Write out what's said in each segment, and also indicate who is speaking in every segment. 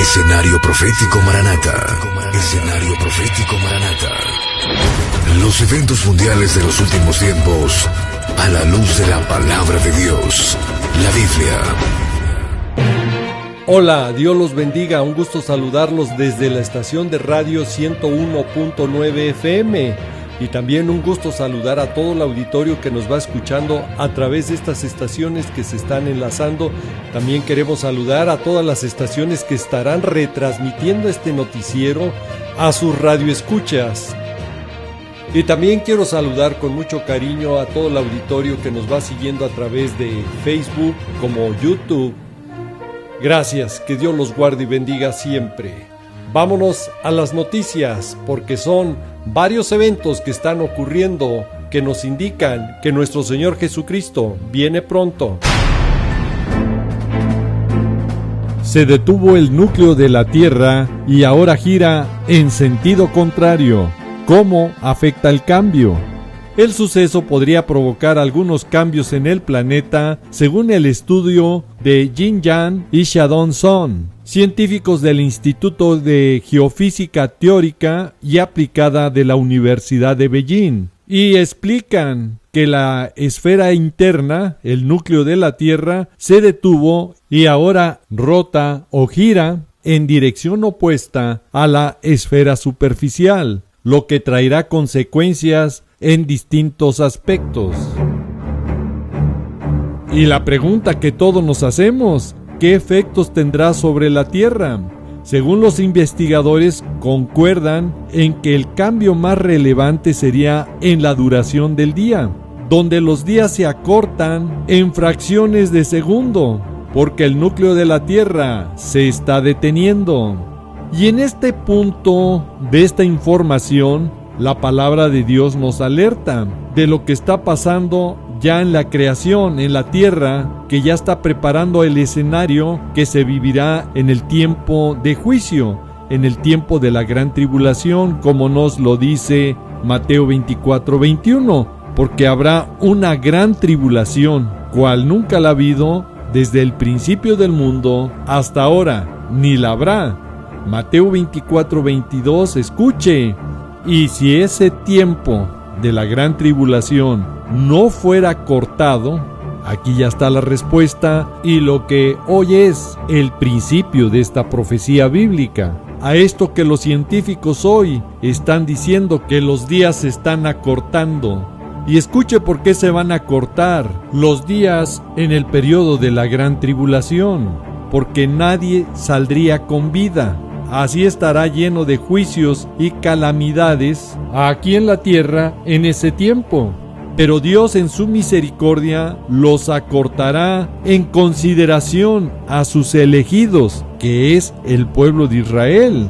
Speaker 1: Escenario Profético Maranata. Escenario Profético Maranata. Los eventos mundiales de los últimos tiempos a la luz de la palabra de Dios, la Biblia.
Speaker 2: Hola, Dios los bendiga, un gusto saludarlos desde la estación de radio 101.9 FM y también un gusto saludar a todo el auditorio que nos va escuchando a través de estas estaciones que se están enlazando. También queremos saludar a todas las estaciones que estarán retransmitiendo este noticiero a sus radioescuchas. Y también quiero saludar con mucho cariño a todo el auditorio que nos va siguiendo a través de Facebook como YouTube. Gracias, que Dios los guarde y bendiga siempre. Vámonos a las noticias, porque son varios eventos que están ocurriendo que nos indican que nuestro Señor Jesucristo viene pronto. Se detuvo el núcleo de la Tierra y ahora gira en sentido contrario. ¿Cómo afecta el cambio? El suceso podría provocar algunos cambios en el planeta, según el estudio de Jin Yang y Xiaodong Sun, científicos del Instituto de Geofísica Teórica y Aplicada de la Universidad de Beijing, y explican que la esfera interna, el núcleo de la Tierra, se detuvo y ahora rota o gira en dirección opuesta a la esfera superficial, lo que traerá consecuencias en distintos aspectos. Y la pregunta que todos nos hacemos, ¿qué efectos tendrá sobre la Tierra? Según los investigadores, concuerdan en que el cambio más relevante sería en la duración del día, donde los días se acortan en fracciones de segundo, porque el núcleo de la Tierra se está deteniendo. Y en este punto de esta información, la palabra de Dios nos alerta de lo que está pasando ya en la creación, en la tierra, que ya está preparando el escenario que se vivirá en el tiempo de juicio, en el tiempo de la gran tribulación, como nos lo dice Mateo 24:21, porque habrá una gran tribulación, cual nunca la ha habido desde el principio del mundo hasta ahora, ni la habrá. Mateo 24:22, escuche. Y si ese tiempo de la gran tribulación no fuera cortado, aquí ya está la respuesta y lo que hoy es el principio de esta profecía bíblica. A esto que los científicos hoy están diciendo que los días se están acortando. Y escuche por qué se van a cortar los días en el periodo de la gran tribulación. Porque nadie saldría con vida. Así estará lleno de juicios y calamidades aquí en la tierra en ese tiempo. Pero Dios en su misericordia los acortará en consideración a sus elegidos, que es el pueblo de Israel.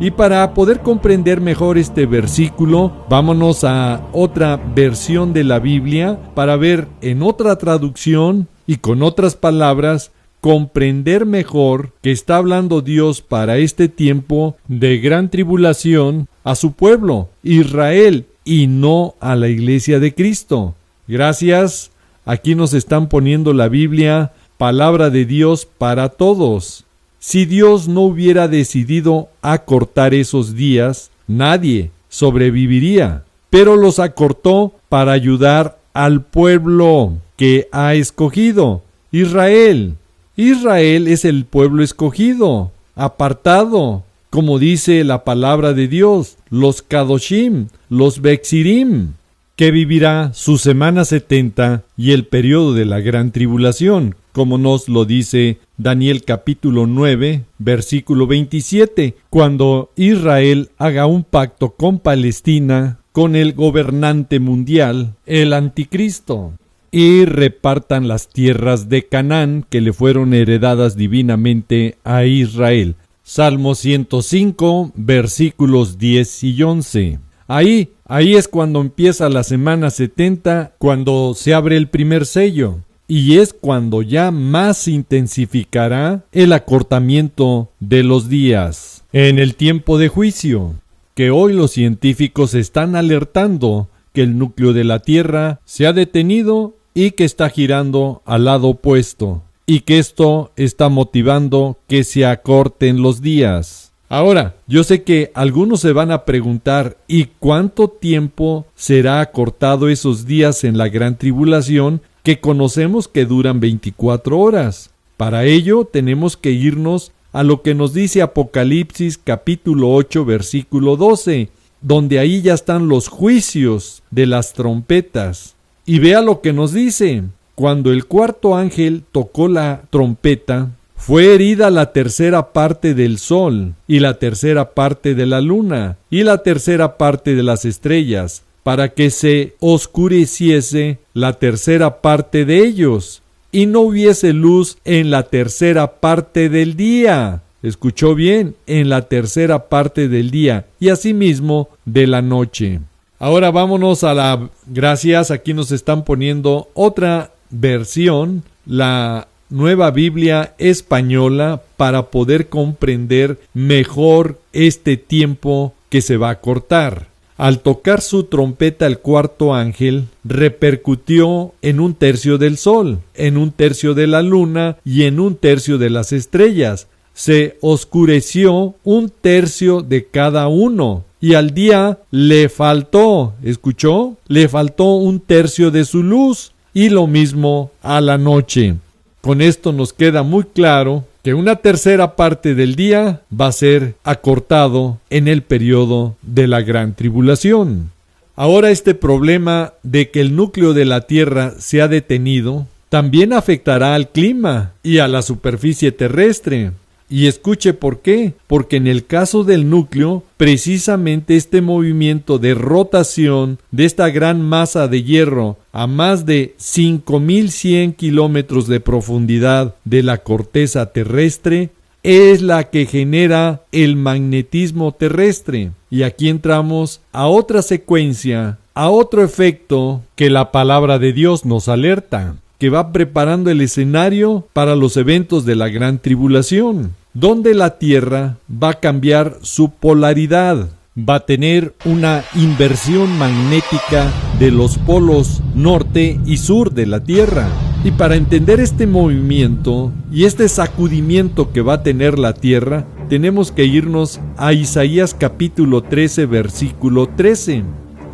Speaker 2: Y para poder comprender mejor este versículo, vámonos a otra versión de la Biblia para ver en otra traducción y con otras palabras comprender mejor que está hablando Dios para este tiempo de gran tribulación a su pueblo, Israel, y no a la iglesia de Cristo. Gracias, aquí nos están poniendo la Biblia, palabra de Dios para todos. Si Dios no hubiera decidido acortar esos días, nadie sobreviviría, pero los acortó para ayudar al pueblo que ha escogido, Israel. Israel es el pueblo escogido, apartado, como dice la palabra de Dios, los Kadoshim, los Bexirim, que vivirá su semana 70 y el periodo de la gran tribulación, como nos lo dice Daniel capítulo 9, versículo 27, cuando Israel haga un pacto con Palestina, con el gobernante mundial, el anticristo, y repartan las tierras de Canaán que le fueron heredadas divinamente a Israel. Salmo 105, versículos 10 y 11. Ahí es cuando empieza la semana 70, cuando se abre el primer sello, y es cuando ya más se intensificará el acortamiento de los días en el tiempo de juicio, que hoy los científicos están alertando que el núcleo de la Tierra se ha detenido y que está girando al lado opuesto. y que esto está motivando que se acorten los días. Ahora, yo sé que algunos se van a preguntar, ¿y cuánto tiempo será acortado esos días en la gran tribulación que conocemos que duran 24 horas? Para ello tenemos que irnos a lo que nos dice Apocalipsis capítulo 8 versículo 12, donde ahí ya están los juicios de las trompetas. Y vea lo que nos dice: cuando el cuarto ángel tocó la trompeta, fue herida la tercera parte del sol, y la tercera parte de la luna, y la tercera parte de las estrellas, para que se oscureciese la tercera parte de ellos, y no hubiese luz en la tercera parte del día. Escuchó bien, en la tercera parte del día, y asimismo de la noche. Ahora vámonos a la... Gracias, aquí nos están poniendo otra versión, la Nueva Biblia Española, para poder comprender mejor este tiempo que se va a cortar. Al tocar su trompeta el cuarto ángel, repercutió en 1/3 del sol, en 1/3 de la luna y en 1/3 de las estrellas. Se oscureció 1/3 de cada uno, y al día le faltó, ¿escuchó? Le faltó 1/3 de su luz, y lo mismo a la noche. Con esto nos queda muy claro que 1/3 parte del día va a ser acortado en el periodo de la gran tribulación. Ahora, este problema de que el núcleo de la Tierra se ha detenido también afectará al clima y a la superficie terrestre. Y escuche por qué, porque en el caso del núcleo, precisamente este movimiento de rotación de esta gran masa de hierro a más de 5.100 kilómetros de profundidad de la corteza terrestre es la que genera el magnetismo terrestre. Y aquí entramos a otra secuencia, a otro efecto que la palabra de Dios nos alerta, que va preparando el escenario para los eventos de la gran tribulación, donde la Tierra va a cambiar su polaridad, va a tener una inversión magnética de los polos norte y sur de la Tierra. Y para entender este movimiento y este sacudimiento que va a tener la Tierra, tenemos que irnos a Isaías capítulo 13, versículo 13.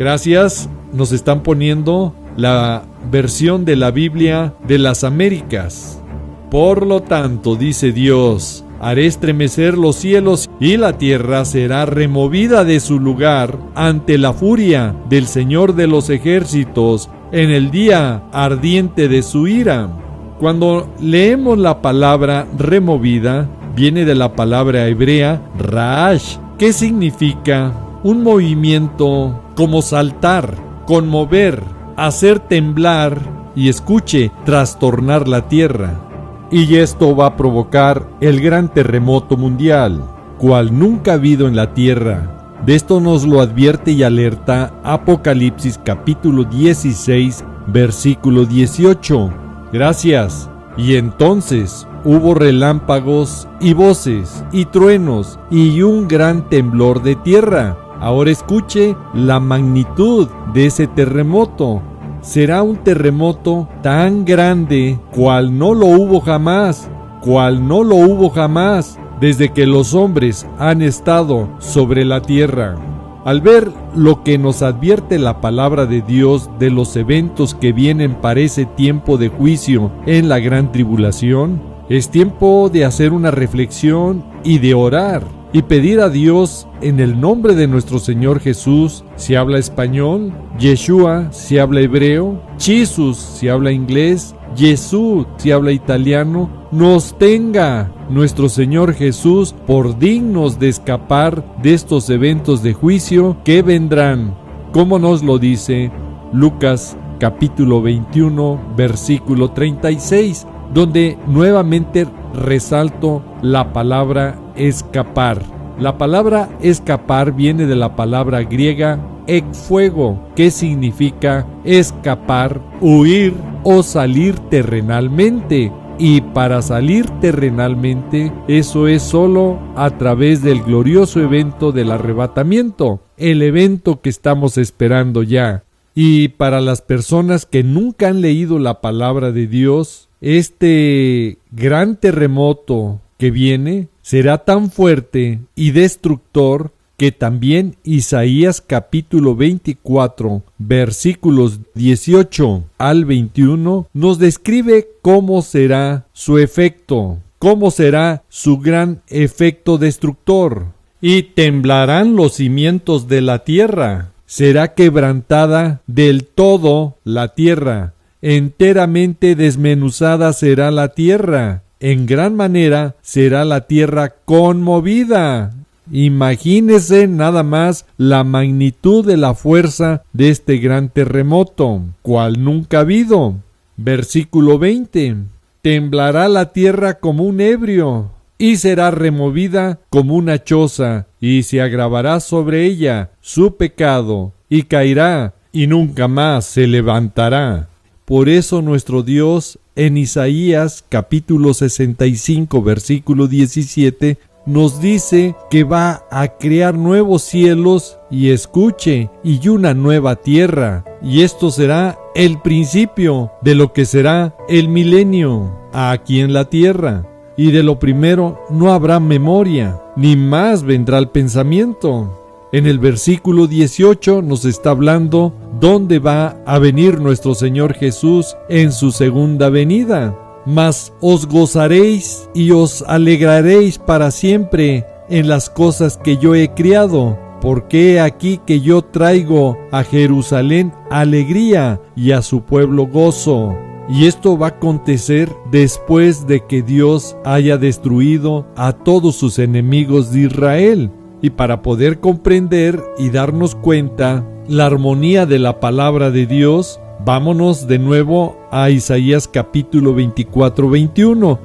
Speaker 2: Gracias, nos están poniendo la versión de la Biblia de las Américas. Por lo tanto, dice Dios, haré estremecer los cielos y la tierra será removida de su lugar ante la furia del Señor de los ejércitos en el día ardiente de su ira. Cuando leemos la palabra removida, viene de la palabra hebrea raash, que significa un movimiento como saltar, conmover, hacer temblar y, escuche, trastornar la tierra. Y esto va a provocar el gran terremoto mundial, cual nunca ha habido en la tierra. De esto nos lo advierte y alerta Apocalipsis capítulo 16, versículo 18. Gracias. Y entonces hubo relámpagos y voces y truenos y un gran temblor de tierra. Ahora escuche la magnitud de ese terremoto. Será un terremoto tan grande cual no lo hubo jamás, desde que los hombres han estado sobre la tierra. Al ver lo que nos advierte la palabra de Dios de los eventos que vienen para ese tiempo de juicio en la gran tribulación, es tiempo de hacer una reflexión y de orar y pedir a Dios en el nombre de nuestro Señor Jesús, si habla español, Yeshua si habla hebreo, Jesus si habla inglés, Jesús si habla italiano, nos tenga nuestro Señor Jesús por dignos de escapar de estos eventos de juicio que vendrán, como nos lo dice Lucas capítulo 21 versículo 36, donde nuevamente resalto la palabra escapar. La palabra escapar viene de la palabra griega ekfuego, que significa escapar, huir o salir terrenalmente. Y para salir terrenalmente, eso es solo a través del glorioso evento del arrebatamiento, el evento que estamos esperando ya. Y para las personas que nunca han leído la palabra de Dios, este gran terremoto que viene será tan fuerte y destructor que también Isaías capítulo 24, versículos 18 al 21, nos describe cómo será su efecto, cómo será su gran efecto destructor. Y temblarán los cimientos de la tierra, será quebrantada del todo la tierra, enteramente desmenuzada será la tierra, en gran manera será la tierra conmovida. Imagínese nada más la magnitud de la fuerza de este gran terremoto, cual nunca ha habido. Versículo 20. Temblará la tierra como un ebrio, y será removida como una choza, y se agravará sobre ella su pecado, y caerá, y nunca más se levantará. Por eso nuestro Dios, en Isaías capítulo 65, versículo 17, nos dice que va a crear nuevos cielos y escuche, y una nueva tierra, y esto será el principio de lo que será el milenio aquí en la tierra. Y de lo primero no habrá memoria, ni más vendrá el pensamiento. En el versículo 18 nos está hablando dónde va a venir nuestro Señor Jesús en su segunda venida. Mas os gozaréis y os alegraréis para siempre en las cosas que yo he criado, porque he aquí que yo traigo a Jerusalén alegría y a su pueblo gozo. Y esto va a acontecer después de que Dios haya destruido a todos sus enemigos de Israel. Y para poder comprender y darnos cuenta la armonía de la palabra de Dios, vámonos de nuevo a Isaías capítulo 24, 21.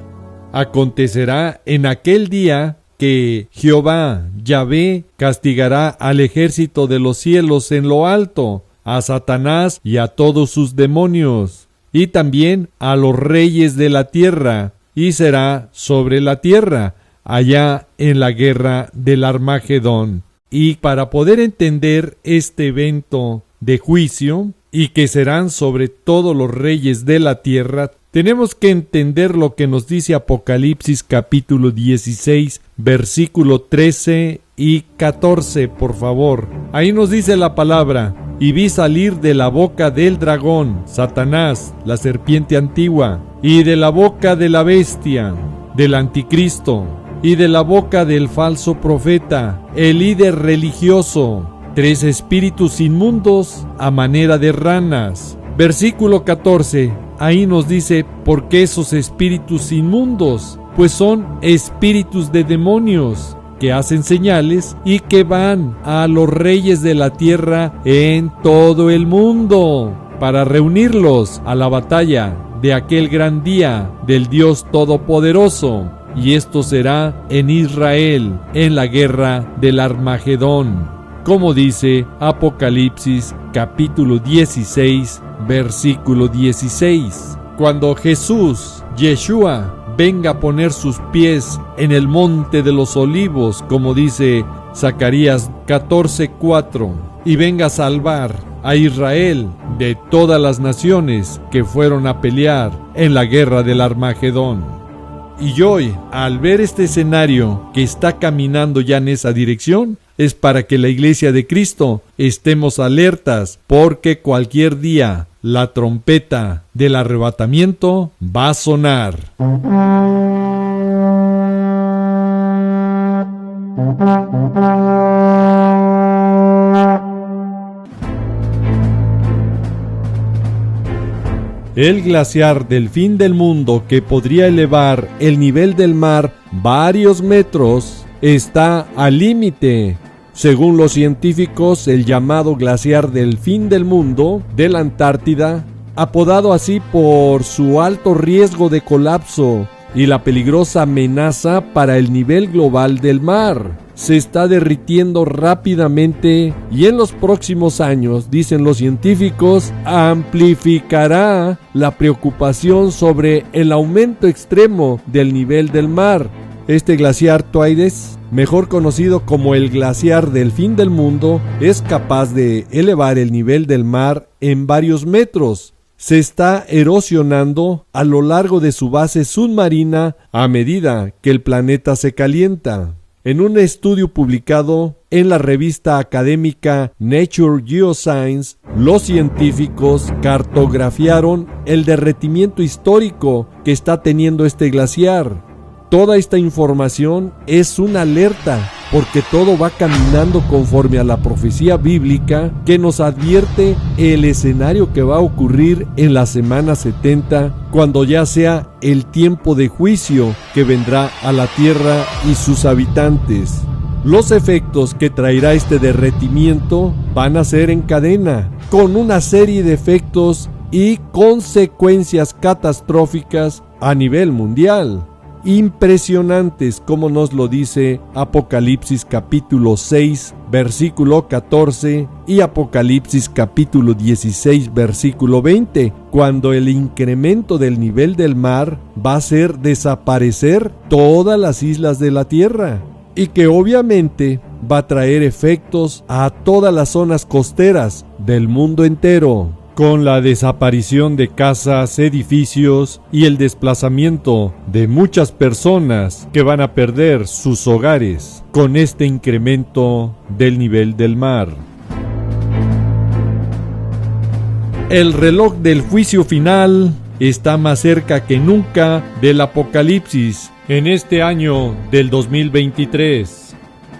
Speaker 2: Acontecerá en aquel día que Jehová, Yahvé, castigará al ejército de los cielos en lo alto, a Satanás y a todos sus demonios, y también a los reyes de la tierra, y será sobre la tierra, allá en la guerra del Armagedón. Y para poder entender este evento de juicio, y que serán sobre todos los reyes de la tierra, tenemos que entender lo que nos dice Apocalipsis capítulo 16, versículo 13 y 14, por favor. Ahí nos dice la palabra: y vi salir de la boca del dragón, Satanás, la serpiente antigua, y de la boca de la bestia, del anticristo, y de la boca del falso profeta, el líder religioso, 3 espíritus inmundos a manera de ranas. Versículo 14, ahí nos dice por qué esos espíritus inmundos, pues son espíritus de demonios que hacen señales y que van a los reyes de la tierra en todo el mundo para reunirlos a la batalla de aquel gran día del Dios Todopoderoso. Y esto será en Israel, en la guerra del Armagedón, como dice Apocalipsis capítulo 16, versículo 16. Cuando Jesús, Yeshua, venga a poner sus pies en el monte de los olivos, como dice Zacarías 14:4, y venga a salvar a Israel de todas las naciones que fueron a pelear en la guerra del Armagedón. Y hoy, al ver este escenario que está caminando ya en esa dirección, es para que la Iglesia de Cristo estemos alertas, porque cualquier día la trompeta del arrebatamiento va a sonar. El glaciar del fin del mundo, que podría elevar el nivel del mar varios metros, está al límite. Según los científicos, el llamado glaciar del fin del mundo de la Antártida, apodado así por su alto riesgo de colapso y la peligrosa amenaza para el nivel global del mar, se está derritiendo rápidamente y en los próximos años, dicen los científicos, amplificará la preocupación sobre el aumento extremo del nivel del mar Este glaciar Twides, mejor conocido como el glaciar del fin del mundo, es capaz de elevar el nivel del mar en varios metros. Se está erosionando a lo largo de su base submarina a medida que el planeta se calienta. En un estudio publicado en la revista académica Nature Geoscience, los científicos cartografiaron el derretimiento histórico que está teniendo este glaciar. Toda esta información es una alerta, porque todo va caminando conforme a la profecía bíblica que nos advierte el escenario que va a ocurrir en la semana 70, cuando ya sea el tiempo de juicio que vendrá a la tierra y sus habitantes. Los efectos que traerá este derretimiento van a ser en cadena, con una serie de efectos y consecuencias catastróficas a nivel mundial. Impresionantes, como nos lo dice Apocalipsis capítulo 6 versículo 14 y Apocalipsis capítulo 16 versículo 20, cuando el incremento del nivel del mar va a hacer desaparecer todas las islas de la tierra, y que obviamente va a traer efectos a todas las zonas costeras del mundo entero, con la desaparición de casas, edificios y el desplazamiento de muchas personas que van a perder sus hogares con este incremento del nivel del mar. El reloj del juicio final está más cerca que nunca del Apocalipsis en este año del 2023.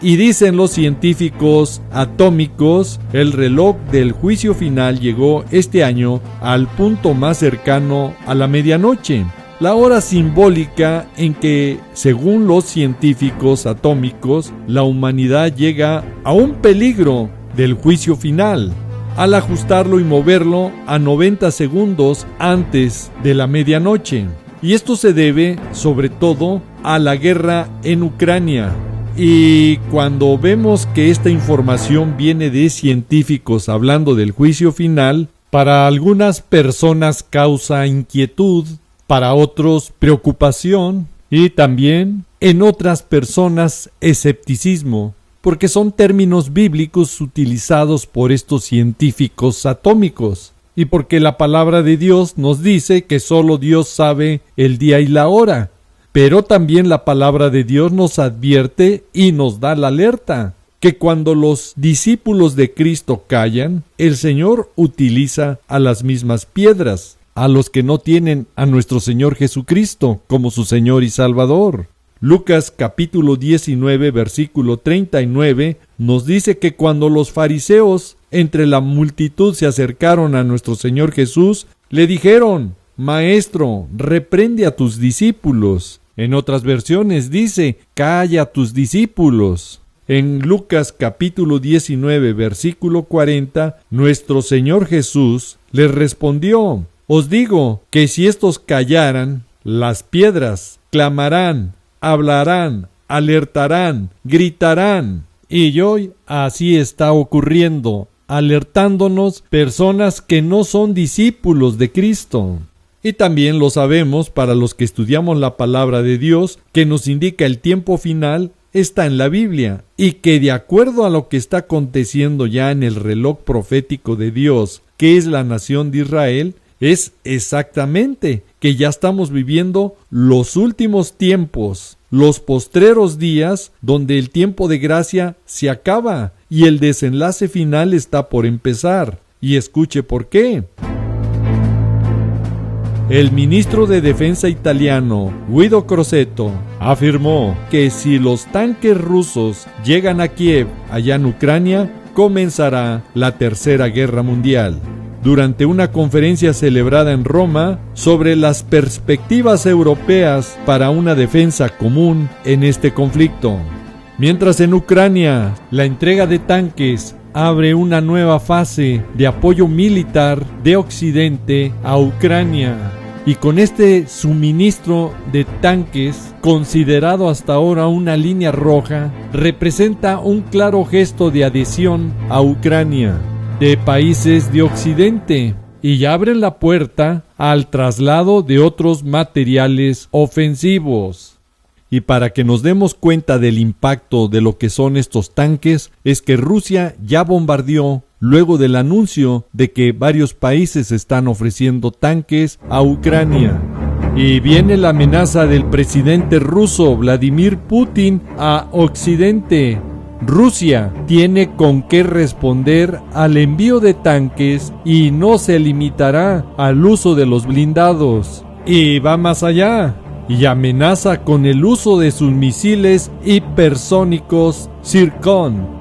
Speaker 2: Y dicen los científicos atómicos, el reloj del juicio final llegó este año al punto más cercano a la medianoche, la hora simbólica en que, según los científicos atómicos, la humanidad llega a un peligro del juicio final, al ajustarlo y moverlo a 90 segundos antes de la medianoche. Y esto se debe, sobre todo, a la guerra en Ucrania. Y cuando vemos que esta información viene de científicos hablando del juicio final, para algunas personas causa inquietud, para otros preocupación y también en otras personas escepticismo, porque son términos bíblicos utilizados por estos científicos atómicos y porque la palabra de Dios nos dice que solo Dios sabe el día y la hora. Pero también la palabra de Dios nos advierte y nos da la alerta, que cuando los discípulos de Cristo callan, el Señor utiliza a las mismas piedras, a los que no tienen a nuestro Señor Jesucristo como su Señor y Salvador. Lucas capítulo 19 versículo 39 nos dice que cuando los fariseos entre la multitud se acercaron a nuestro Señor Jesús, le dijeron: Maestro, reprende a tus discípulos. En otras versiones dice: calla a tus discípulos. En Lucas capítulo 19 versículo 40, nuestro Señor Jesús les respondió: Os digo que si estos callaran, las piedras clamarán, hablarán, alertarán, gritarán. Y hoy así está ocurriendo, alertándonos personas que no son discípulos de Cristo. Y también lo sabemos para los que estudiamos la palabra de Dios, que nos indica el tiempo final está en la Biblia, y que de acuerdo a lo que está aconteciendo ya en el reloj profético de Dios, que es la nación de Israel, es exactamente que ya estamos viviendo los últimos tiempos, los postreros días donde el tiempo de gracia se acaba y el desenlace final está por empezar. Y escuche por qué. El ministro de Defensa italiano, Guido Crosetto, afirmó que si los tanques rusos llegan a Kiev, allá en Ucrania, comenzará la Tercera Guerra Mundial. Durante una conferencia celebrada en Roma sobre las perspectivas europeas para una defensa común en este conflicto. Mientras en Ucrania, la entrega de tanques abre una nueva fase de apoyo militar de Occidente a Ucrania. Y con este suministro de tanques, considerado hasta ahora una línea roja, representa un claro gesto de adhesión a Ucrania de países de Occidente y abren la puerta al traslado de otros materiales ofensivos. Y para que nos demos cuenta del impacto de lo que son estos tanques, es que Rusia ya bombardeó luego del anuncio de que varios países están ofreciendo tanques a Ucrania. Y viene la amenaza del presidente ruso Vladimir Putin a Occidente. Rusia tiene con qué responder al envío de tanques y no se limitará al uso de los blindados. Y va más allá, y amenaza con el uso de sus misiles hipersónicos Zircon.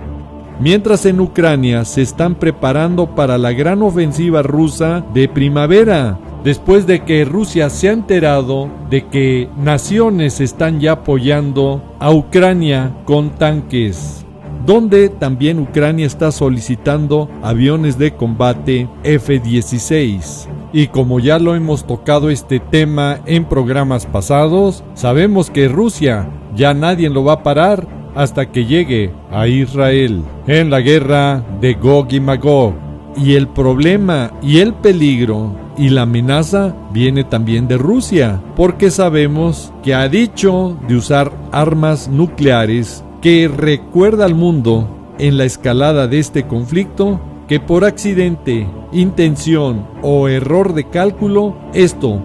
Speaker 2: Mientras en Ucrania se están preparando para la gran ofensiva rusa de primavera, después de que Rusia se ha enterado de que naciones están ya apoyando a Ucrania con tanques, donde también Ucrania está solicitando aviones de combate F-16. Y como ya lo hemos tocado este tema en programas pasados, sabemos que Rusia ya nadie lo va a parar hasta que llegue a Israel en la guerra de Gog y Magog. Y el problema y el peligro y la amenaza viene también de Rusia, porque sabemos que ha dicho de usar armas nucleares, que recuerda al mundo en la escalada de este conflicto que por accidente, intención o error de cálculo, esto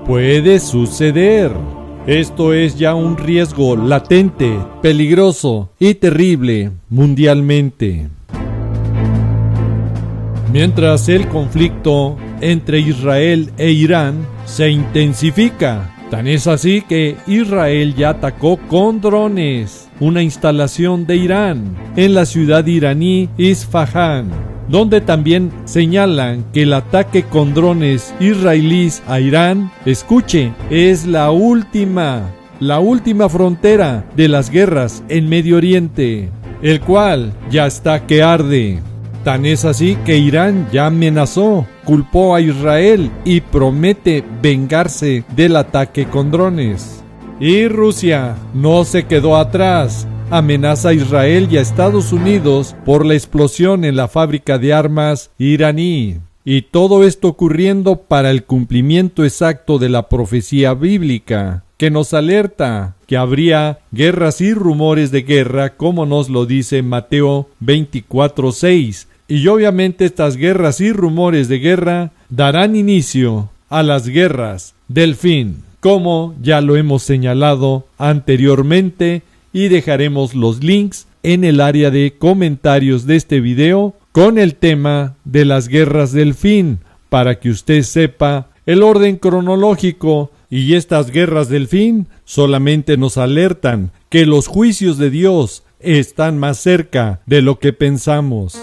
Speaker 2: puede suceder. Esto es ya un riesgo latente, peligroso y terrible mundialmente. Mientras el conflicto entre Israel e Irán se intensifica, tan es así que Israel ya atacó con drones una instalación de Irán en la ciudad iraní Isfahán, donde también señalan que el ataque con drones israelíes a Irán, escuche, es la última frontera de las guerras en Medio Oriente, el cual ya está que arde. Tan es así que Irán ya amenazó, culpó a Israel y promete vengarse del ataque con drones. Y Rusia no se quedó atrás, amenaza a Israel y a Estados Unidos por la explosión en la fábrica de armas iraní. Y todo esto ocurriendo para el cumplimiento exacto de la profecía bíblica, que nos alerta que habría guerras y rumores de guerra, como nos lo dice Mateo 24:6. Y obviamente estas guerras y rumores de guerra darán inicio a las guerras del fin, como ya lo hemos señalado anteriormente, y dejaremos los links en el área de comentarios de este video con el tema de las guerras del fin, para que usted sepa el orden cronológico. Y estas guerras del fin solamente nos alertan que los juicios de Dios están más cerca de lo que pensamos.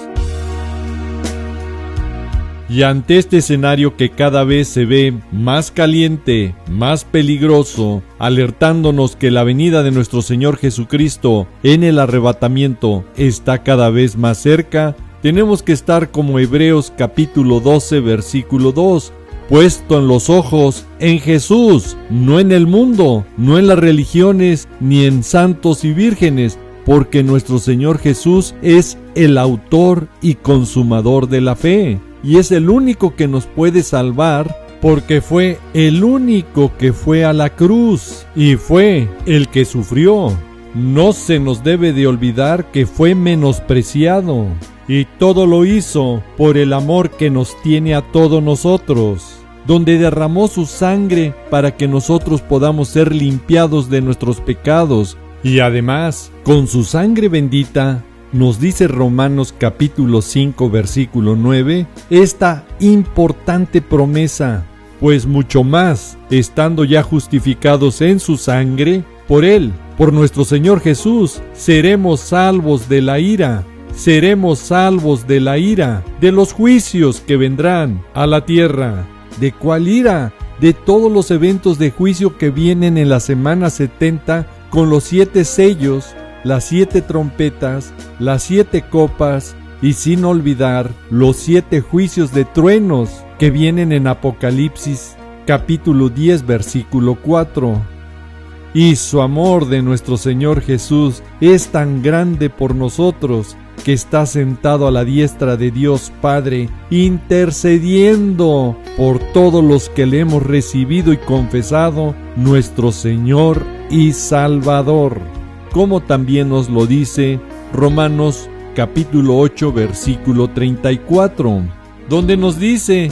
Speaker 2: Y ante este escenario que cada vez se ve más caliente, más peligroso, alertándonos que la venida de nuestro Señor Jesucristo en el arrebatamiento está cada vez más cerca, tenemos que estar como Hebreos capítulo 12, versículo 2, puesto en los ojos en Jesús, no en el mundo, no en las religiones, ni en santos y vírgenes, porque nuestro Señor Jesús es el autor y consumador de la fe. Y es el único que nos puede salvar, porque fue el único que fue a la cruz y fue el que sufrió. No se nos debe de olvidar que fue menospreciado y todo lo hizo por el amor que nos tiene a todos nosotros, donde derramó su sangre para que nosotros podamos ser limpiados de nuestros pecados. Y además, con su sangre bendita, nos dice Romanos capítulo 5 versículo 9, esta importante promesa, pues mucho más, estando ya justificados en su sangre, por él, por nuestro Señor Jesús, seremos salvos de la ira, de los juicios que vendrán a la tierra. ¿De cuál ira? De todos los eventos de juicio que vienen en la semana 70 con los 7 sellos, las 7 trompetas, las 7 copas y sin olvidar los 7 juicios de truenos que vienen en Apocalipsis capítulo 10 versículo 4. Y su amor de nuestro Señor Jesús es tan grande por nosotros que está sentado a la diestra de Dios Padre, intercediendo por todos los que le hemos recibido y confesado, nuestro Señor y Salvador, como también nos lo dice Romanos capítulo 8, versículo 34, donde nos dice: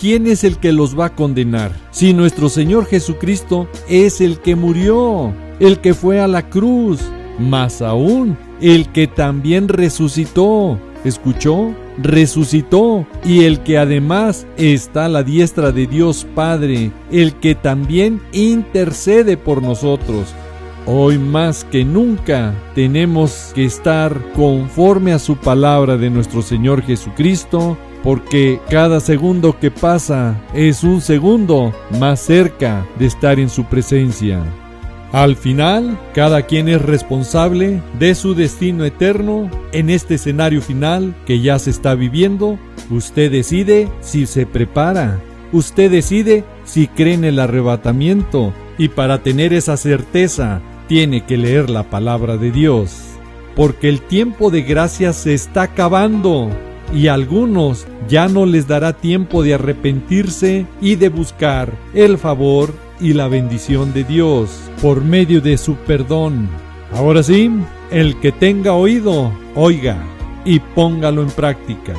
Speaker 2: ¿quién es el que los va a condenar? Si nuestro Señor Jesucristo es el que murió, el que fue a la cruz, más aún, el que también resucitó. ¿Escuchó? Resucitó, y el que además está a la diestra de Dios Padre, el que también intercede por nosotros. Hoy más que nunca tenemos que estar conforme a su palabra de nuestro Señor Jesucristo, porque cada segundo que pasa es un segundo más cerca de estar en su presencia. Al final, cada quien es responsable de su destino eterno. En este escenario final que ya se está viviendo, usted decide si se prepara, usted decide si cree en el arrebatamiento, y para tener esa certeza tiene que leer la palabra de Dios, porque el tiempo de gracia se está acabando y a algunos ya no les dará tiempo de arrepentirse y de buscar el favor y la bendición de Dios por medio de su perdón. Ahora sí, el que tenga oído, oiga y póngalo en práctica.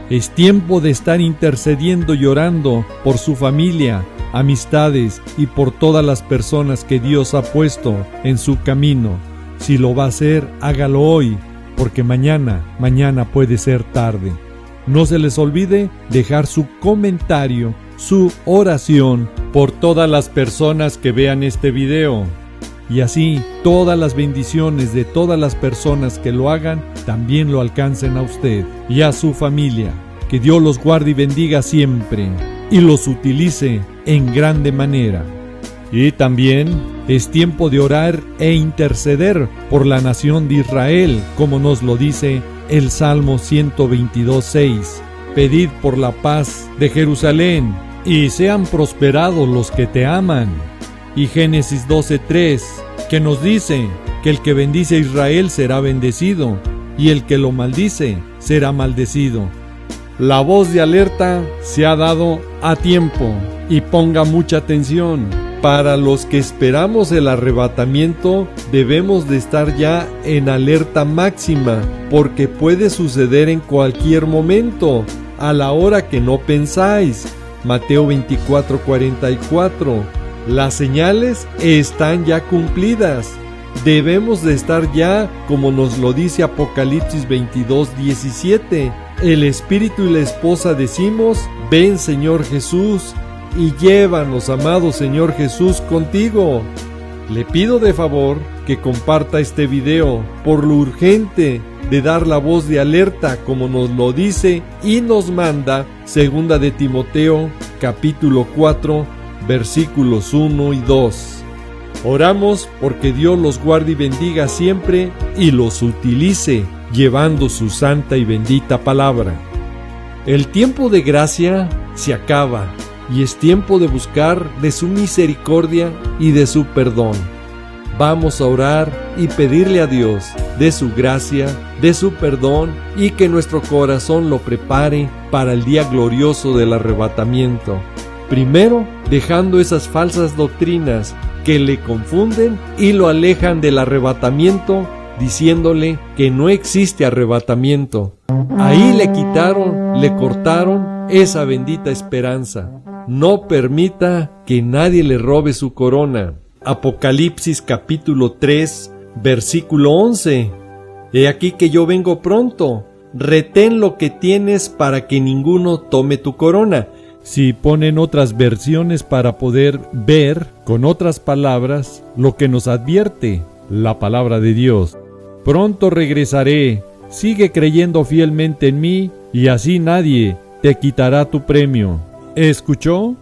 Speaker 2: Es tiempo de estar intercediendo y orando por su familia, amistades y por todas las personas que Dios ha puesto en su camino. Si lo va a hacer, hágalo hoy, porque mañana puede ser tarde. No se les olvide dejar su comentario, su oración por todas las personas que vean este video. Y así todas las bendiciones de todas las personas que lo hagan también lo alcancen a usted y a su familia. Que Dios los guarde y bendiga siempre y los utilice en grande manera. Y también es tiempo de orar e interceder por la nación de Israel, como nos lo dice el Salmo 122:6. Pedid por la paz de Jerusalén, y sean prosperados los que te aman. Y Génesis 12:3, que nos dice que el que bendice a Israel será bendecido, y el que lo maldice será maldecido. La voz de alerta se ha dado a tiempo, y ponga mucha atención. Para los que esperamos el arrebatamiento, debemos de estar ya en alerta máxima, porque puede suceder en cualquier momento, a la hora que no pensáis. Mateo 24:44. Las señales están ya cumplidas. Debemos de estar ya, como nos lo dice Apocalipsis 22:17. El Espíritu y la esposa decimos: ven, Señor Jesús, y llévanos, amado Señor Jesús, contigo. Le pido de favor que comparta este video por lo urgente de dar la voz de alerta, como nos lo dice y nos manda 2 de Timoteo capítulo 4 versículos 1 y 2. Oramos porque Dios los guarde y bendiga siempre y los utilice llevando su santa y bendita palabra. El tiempo de gracia se acaba y es tiempo de buscar de su misericordia y de su perdón. Vamos a orar y pedirle a Dios de su gracia, de su perdón, y que nuestro corazón lo prepare para el día glorioso del arrebatamiento. Primero, dejando esas falsas doctrinas que le confunden y lo alejan del arrebatamiento, diciéndole que no existe arrebatamiento. Ahí le quitaron, le cortaron esa bendita esperanza. No permita que nadie le robe su corona. Apocalipsis capítulo 3, versículo 11. He aquí que yo vengo pronto. Retén lo que tienes para que ninguno tome tu corona. Si ponen otras versiones para poder ver con otras palabras lo que nos advierte la palabra de Dios. Pronto regresaré. Sigue creyendo fielmente en mí y así nadie te quitará tu premio. ¿Escuchó?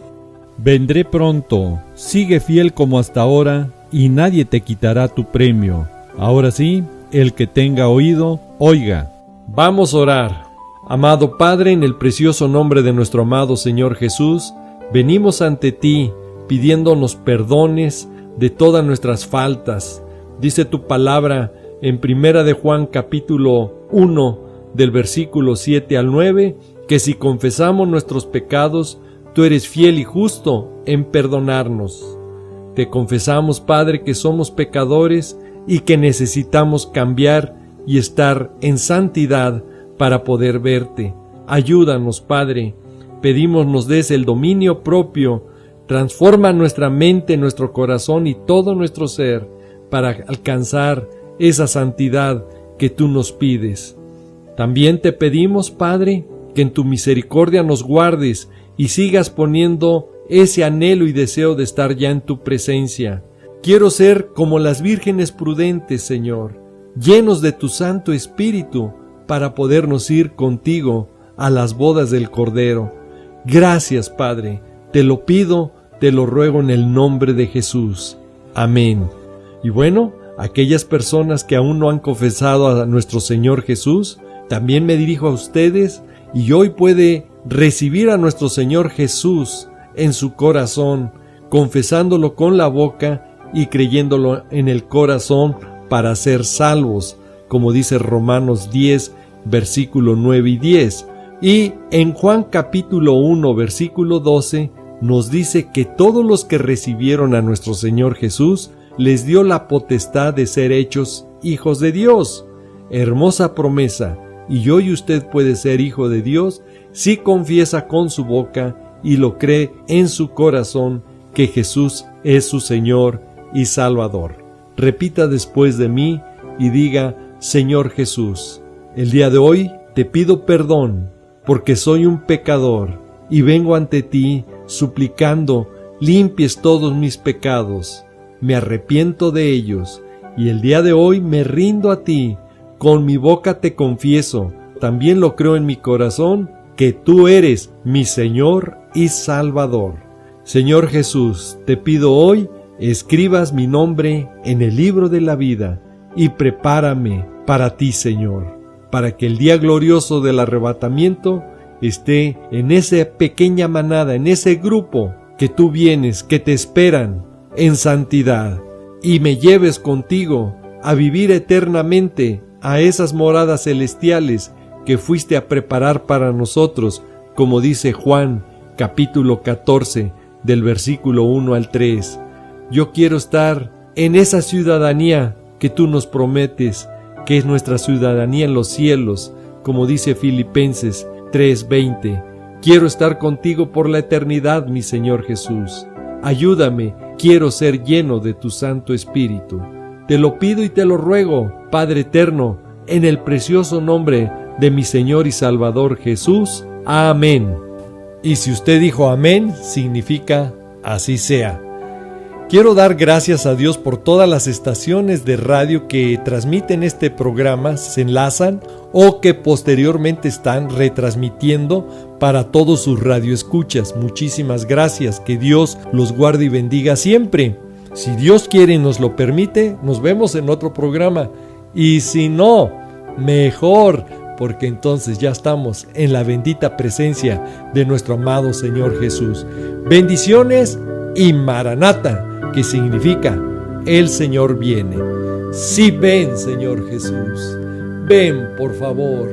Speaker 2: Vendré pronto, sigue fiel como hasta ahora, y nadie te quitará tu premio. Ahora sí, el que tenga oído, oiga. Vamos a orar. Amado Padre, en el precioso nombre de nuestro amado Señor Jesús, venimos ante ti, pidiéndonos perdones de todas nuestras faltas. Dice tu palabra en 1 de Juan capítulo 1, del versículo 7 al 9, que si confesamos nuestros pecados, tú eres fiel y justo en perdonarnos. Te confesamos, Padre, que somos pecadores y que necesitamos cambiar y estar en santidad para poder verte. Ayúdanos, Padre. Pedimos nos des el dominio propio. Transforma nuestra mente, nuestro corazón y todo nuestro ser para alcanzar esa santidad que tú nos pides. También te pedimos, Padre, que en tu misericordia nos guardes y sigas poniendo ese anhelo y deseo de estar ya en tu presencia. Quiero ser como las vírgenes prudentes, Señor, llenos de tu Santo Espíritu para podernos ir contigo a las bodas del Cordero. Gracias, Padre, te lo pido, te lo ruego en el nombre de Jesús. Amén. Y bueno, aquellas personas que aún no han confesado a nuestro Señor Jesús, también me dirijo a ustedes y hoy puede recibir a nuestro Señor Jesús en su corazón, confesándolo con la boca y creyéndolo en el corazón para ser salvos, como dice Romanos 10, versículo 9 y 10. Y en Juan capítulo 1, versículo 12, nos dice que todos los que recibieron a nuestro Señor Jesús, les dio la potestad de ser hechos hijos de Dios. Hermosa promesa, y hoy usted puede ser hijo de Dios si confiesa con su boca y lo cree en su corazón que Jesús es su Señor y Salvador. Repita después de mí y diga: Señor Jesús, el día de hoy te pido perdón porque soy un pecador y vengo ante ti suplicando limpies todos mis pecados. Me arrepiento de ellos y el día de hoy me rindo a ti. Con mi boca te confieso, también lo creo en mi corazón, que tú eres mi Señor y Salvador. Señor Jesús, te pido hoy, escribas mi nombre en el libro de la vida y prepárame para ti, Señor, para que el día glorioso del arrebatamiento esté en esa pequeña manada, en ese grupo que tú vienes, que te esperan en santidad, y me lleves contigo a vivir eternamente a esas moradas celestiales que fuiste a preparar para nosotros, como dice Juan capítulo 14 del versículo 1 al 3. Yo quiero estar en esa ciudadanía que tú nos prometes, que es nuestra ciudadanía en los cielos, como dice Filipenses 3:20. Quiero estar contigo por la eternidad, mi Señor Jesús. Ayúdame, quiero ser lleno de tu Santo Espíritu. Te lo pido y te lo ruego, Padre eterno, en el precioso nombre de mi Señor y Salvador Jesús. Amén. Y si usted dijo amén, significa así sea. Quiero dar gracias a Dios por todas las estaciones de radio que transmiten este programa, se enlazan o que posteriormente están retransmitiendo para todos sus radioescuchas. Muchísimas gracias, que Dios los guarde y bendiga siempre. Si Dios quiere y nos lo permite, nos vemos en otro programa. Y si no, mejor, porque entonces ya estamos en la bendita presencia de nuestro amado Señor Jesús. Bendiciones y Maranata, que significa el Señor viene. Sí, ven, Señor Jesús. Ven, por favor.